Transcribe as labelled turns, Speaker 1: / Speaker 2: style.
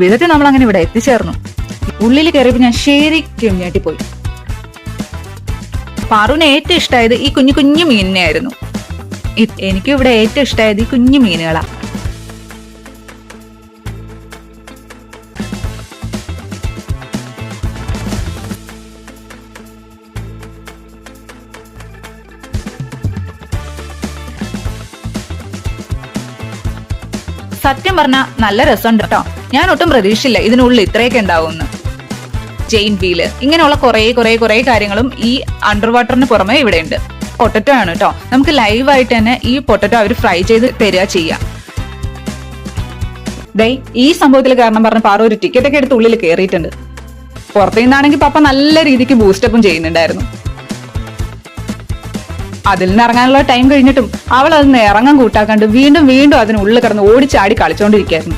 Speaker 1: വിധത്തിൽ നമ്മൾ അങ്ങനെ ഇവിടെ എത്തിച്ചേർന്നു. ഉള്ളിൽ കയറിയപ്പോ ഞാൻ ശരിക്കും ഞെട്ടിപ്പോയി. പാറുവിന് ഏറ്റവും ഇഷ്ടമായത് ഈ കുഞ്ഞു കുഞ്ഞു മീനിനെ ആയിരുന്നു. എനിക്കും ഇവിടെ ഏറ്റവും ഇഷ്ടമായത് ഈ കുഞ്ഞു മീനുകളാ. സത്യം പറഞ്ഞ നല്ല രസമുണ്ട് കേട്ടോ. ഞാൻ ഒട്ടും പ്രതീക്ഷിച്ചില്ല ഇതിനുള്ളിൽ ഇത്രയൊക്കെ ഉണ്ടാവുമെന്ന്. ചെയിൻ വീല്, ഇങ്ങനെയുള്ള കുറെ കാര്യങ്ങളും ഈ അണ്ടർ വാട്ടറിന് പുറമെ ഇവിടെ ഉണ്ട്. പൊട്ടറ്റോ ആണ് കേട്ടോ. നമുക്ക് ലൈവായിട്ട് തന്നെ ഈ പൊട്ടറ്റോ അവർ ഫ്രൈ ചെയ്ത് തരിക ചെയ്യാം. ദേ ഈ സംഭവത്തിൽ കാരണം പറഞ്ഞ പാറ ഒരു ടിക്കറ്റ് ഒക്കെ എടുത്ത് ഉള്ളിൽ കയറിയിട്ടുണ്ട്. പുറത്തു നിന്നാണെങ്കിൽ പപ്പ നല്ല രീതിക്ക് ബൂസ്റ്റപ്പും ചെയ്യുന്നുണ്ടായിരുന്നു. അതിൽ നിന്ന് ഇറങ്ങാനുള്ള ടൈം കഴിഞ്ഞിട്ടും അവൾ അതിന് ഇറങ്ങാൻ കൂട്ടാക്കാണ്ട് വീണ്ടും അതിനുള്ളിൽ കിടന്ന് ഓടിച്ചാടി കളിച്ചോണ്ടിരിക്കുകയായിരുന്നു.